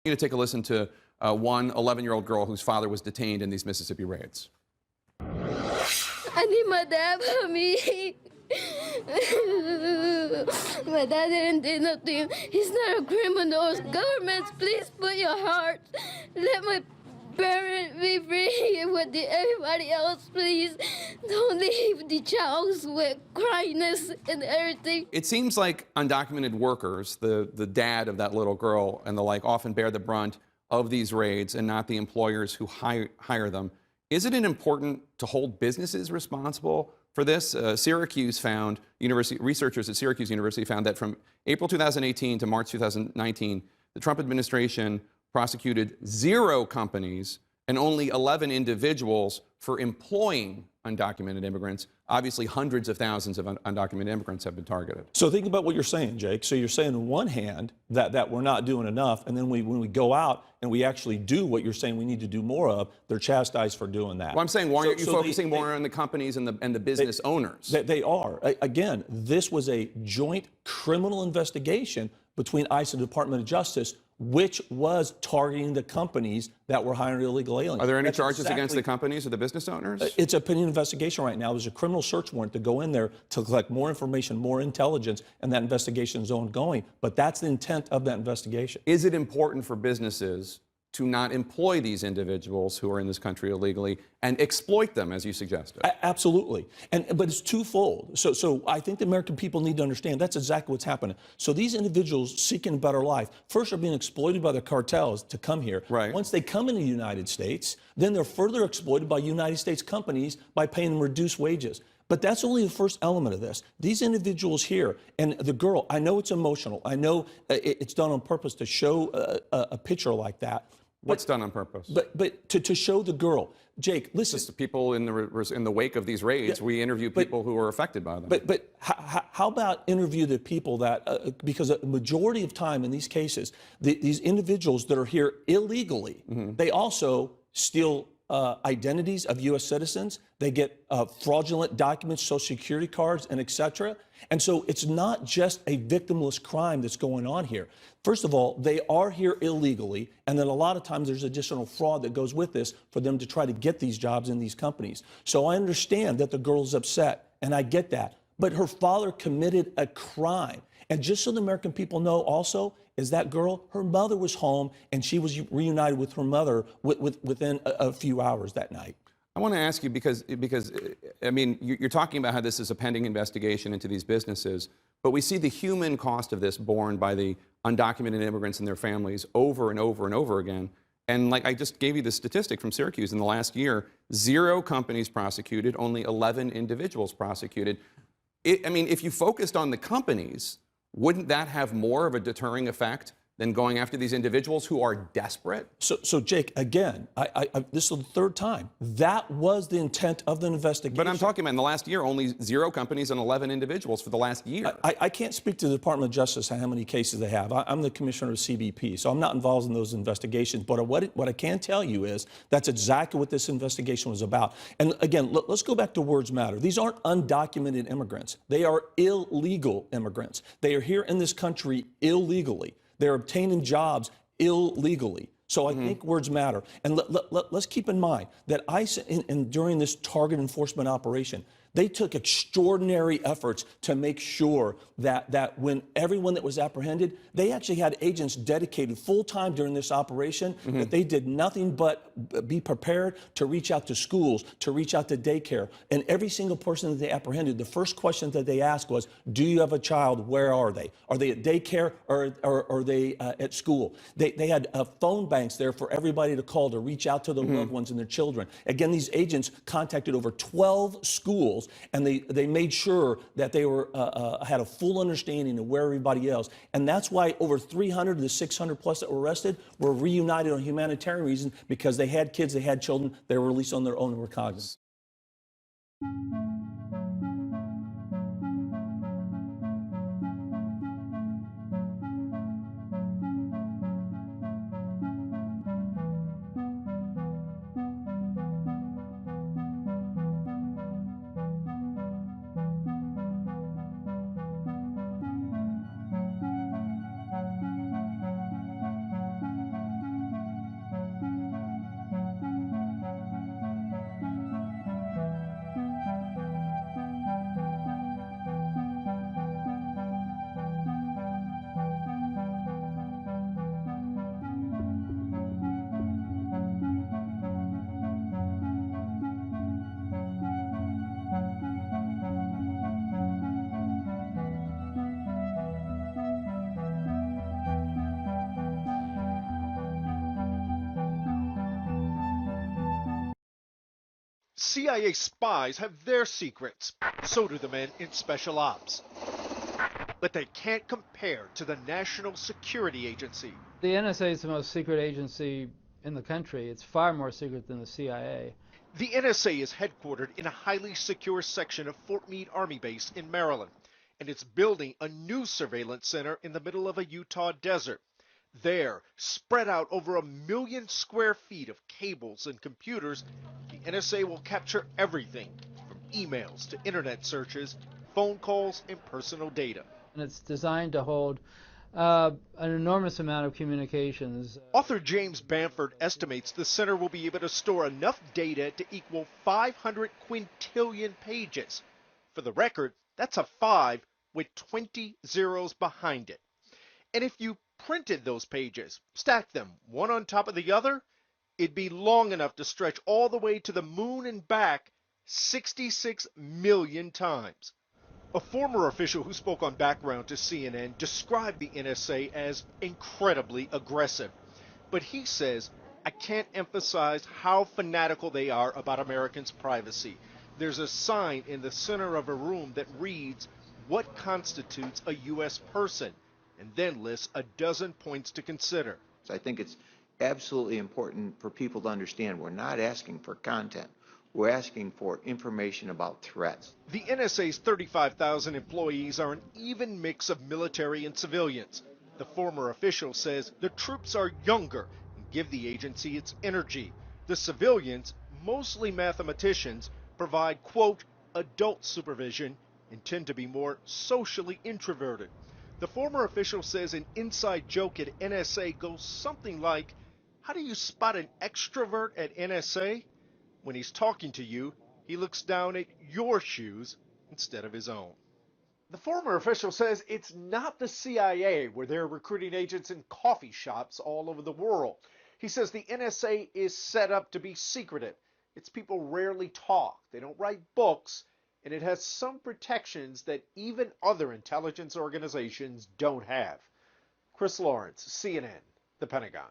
To take a listen to one 11-year-old girl whose father was detained in these Mississippi raids. I need my dad for me. My dad didn't do nothing. He's not a criminal. Governments, please put your heart. Let my parents be free with everybody else, please. Don't leave the child with cryness and everything. It seems like undocumented workers, the dad of that little girl and the like, often bear the brunt of these raids and not the employers who hire them. Isn't it important to hold businesses responsible for this? Syracuse found, researchers at Syracuse University found that from April 2018 to March 2019, the Trump administration prosecuted 0 companies and only 11 individuals for employing undocumented immigrants. Obviously, hundreds of thousands of undocumented immigrants have been targeted. So think about what you're saying, Jake. So you're saying on one hand that we're not doing enough, and then when we go out and we actually do what you're saying we need to do more of, they're chastised for doing that. Well, I'm saying, why aren't you focusing more on the companies and the business owners? They are. Again, this was a joint criminal investigation between ICE and the Department of Justice, which was targeting the companies that were hiring illegal aliens. Are there any charges against the companies or the business owners? It's a pending investigation right now. There's a criminal search warrant to go in there to collect more information, more intelligence, and that investigation is ongoing. But that's the intent of that investigation. Is it important for businesses to not employ these individuals who are in this country illegally and exploit them, as you suggested? Absolutely. But it's twofold. So I think the American people need to understand that's exactly what's happening. So these individuals seeking a better life, first are being exploited by the cartels to come here. Right. Once they come into the United States, then they're further exploited by United States companies by paying them reduced wages. But that's only the first element of this. These individuals here, and the girl, I know it's emotional. I know it's done on purpose to show a picture like that. What's done on purpose? But to show the girl, Jake, listen. Just the people in the wake of these raids, we interview people who are affected by them. But how about interview the people that, because a majority of time in these cases, these individuals that are here illegally, they also steal identities of U.S. citizens. They get fraudulent documents, Social Security cards, and et cetera. And so it's not just a victimless crime that's going on here. First of all, they are here illegally, and then a lot of times there's additional fraud that goes with this for them to try to get these jobs in these companies. So I understand that the girl's upset, and I get that. But her father committed a crime. And just so the American people know also, is that girl, her mother was home, and she was reunited with her mother within a few hours that night. I want to ask you, because I mean, you're talking about how this is a pending investigation into these businesses, but we see the human cost of this borne by the undocumented immigrants and their families over and over and over again. And like I just gave you the statistic from Syracuse, in the last year, 0 companies prosecuted, only 11 individuals prosecuted. I mean, if you focused on the companies, wouldn't that have more of a deterring effect than going after these individuals who are desperate? So Jake, again, this is the third time. That was the intent of the investigation. But I'm talking about in the last year, only 0 companies and 11 individuals for the last year. I can't speak to the Department of Justice on how many cases they have. I'm the commissioner of CBP, so I'm not involved in those investigations. But what I can tell you is that's exactly what this investigation was about. And again, let's go back to words matter. These aren't undocumented immigrants. They are illegal immigrants. They are here in this country illegally. They're obtaining jobs illegally. So I think words matter. And let's keep in mind that ICE, during this target enforcement operation, they took extraordinary efforts to make sure that when everyone that was apprehended, they actually had agents dedicated full-time during this operation, that they did nothing but be prepared to reach out to schools, to reach out to daycare. And every single person that they apprehended, the first question that they asked was, do you have a child? Where are they? Are they at daycare or are they at school? They had phone banks there for everybody to call to reach out to their loved ones and their children. Again, these agents contacted over 12 schools, and they made sure that they were had a full understanding of where everybody else. And that's why over 300 of the 600 plus that were arrested were reunited on humanitarian reasons, because they had kids, they had children, they were released on their own recognizance. CIA spies have their secrets. So do the men in special ops. But they can't compare to the National Security Agency. The NSA is the most secret agency in the country. It's far more secret than the CIA. The NSA is headquartered in a highly secure section of Fort Meade Army Base in Maryland, and it's building a new surveillance center in the middle of a Utah desert. There, spread out over 1 million square feet of cables and computers, the NSA will capture everything from emails to internet searches, phone calls, and personal data. And it's designed to hold an enormous amount of communications. Author James Bamford estimates the center will be able to store enough data to equal 500 quintillion pages. For the record, that's a 5 with 20 zeros behind it. And if you printed those pages, stacked them one on top of the other, it'd be long enough to stretch all the way to the moon and back 66 million times. A former official who spoke on Background to CNN described the NSA as incredibly aggressive. But he says, I can't emphasize how fanatical they are about Americans' privacy. There's a sign in the center of a room that reads, "What constitutes a U.S. person?" and then lists a dozen points to consider. I think it's absolutely important for people to understand we're not asking for content. We're asking for information about threats. The NSA's 35,000 employees are an even mix of military and civilians. The former official says the troops are younger and give the agency its energy. The civilians, mostly mathematicians, provide, quote, adult supervision and tend to be more socially introverted. The former official says an inside joke at NSA goes something like, how do you spot an extrovert at NSA? When he's talking to you, he looks down at your shoes instead of his own. The former official says it's not the CIA where they're recruiting agents in coffee shops all over the world. He says the NSA is set up to be secretive. Its people rarely talk, they don't write books, and it has some protections that even other intelligence organizations don't have. Chris Lawrence, CNN, The Pentagon.